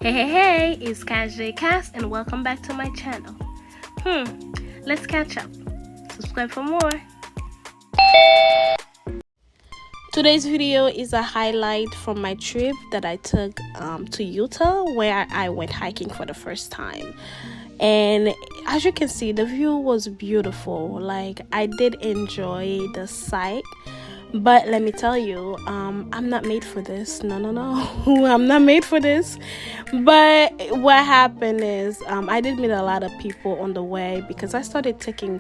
Hey, it's Cassjcass and welcome back to my channel. Let's catch up. Subscribe for more. Today's video is a highlight from my trip that I took to Utah, where I went hiking for the first time. And as you can see, the view was beautiful. Like, I did enjoy the sight. But let me tell you, I'm not made for this. No. I'm not made for this. But what happened is I did meet a lot of people on the way because I started taking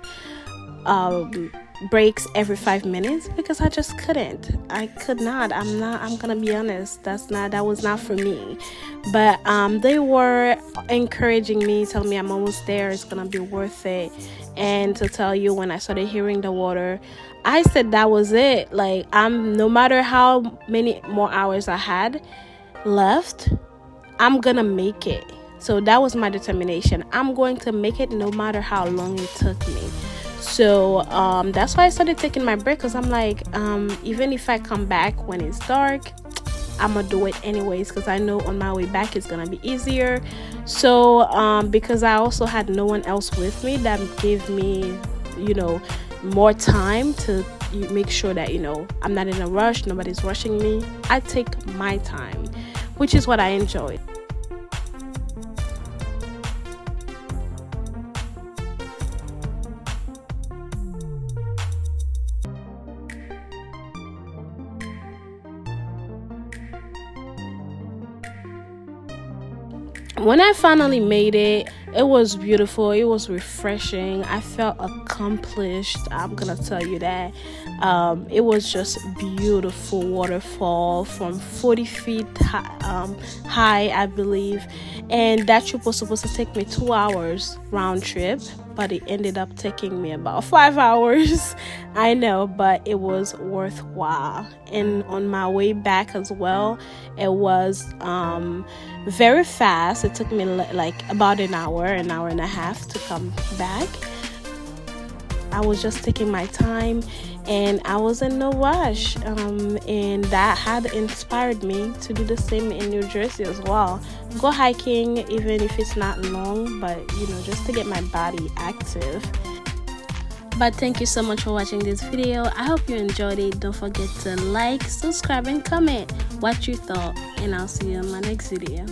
breaks every 5 minutes because I just couldn't. I could not. I'm gonna be honest. That was not for me. But they were encouraging me, telling me I'm almost there. It's gonna be worth it. And to tell you, when I started hearing the water, I said that was it. Like, no matter how many more hours I had left, I'm gonna make it. So that was my determination. I'm going to make it no matter how long it took me. So that's why I started taking my break, because I'm like, even if I come back when it's dark, I'm gonna do it anyways, because I know on my way back it's gonna be easier. So because I also had no one else with me, that gave me, more time to make sure that I'm not in a rush, nobody's rushing me. I take my time, which is what I enjoyed. When I finally made it, it was beautiful. It was refreshing. I felt accomplished. I'm gonna tell you that. It was just beautiful waterfall from 40 feet high, I believe. And that trip was supposed to take me 2 hours round trip, but it ended up taking me about 5 hours. I know, but it was worthwhile. And on my way back as well, it was very fast. It took me like about an hour and a half to come back. I was just taking my time and I was in no rush, and that had inspired me to do the same in New Jersey as well. Go hiking, even if it's not long, but just to get my body active. But thank you so much for watching this video. I hope you enjoyed it. Don't forget to like, subscribe, and comment what you thought, and I'll see you in my next video.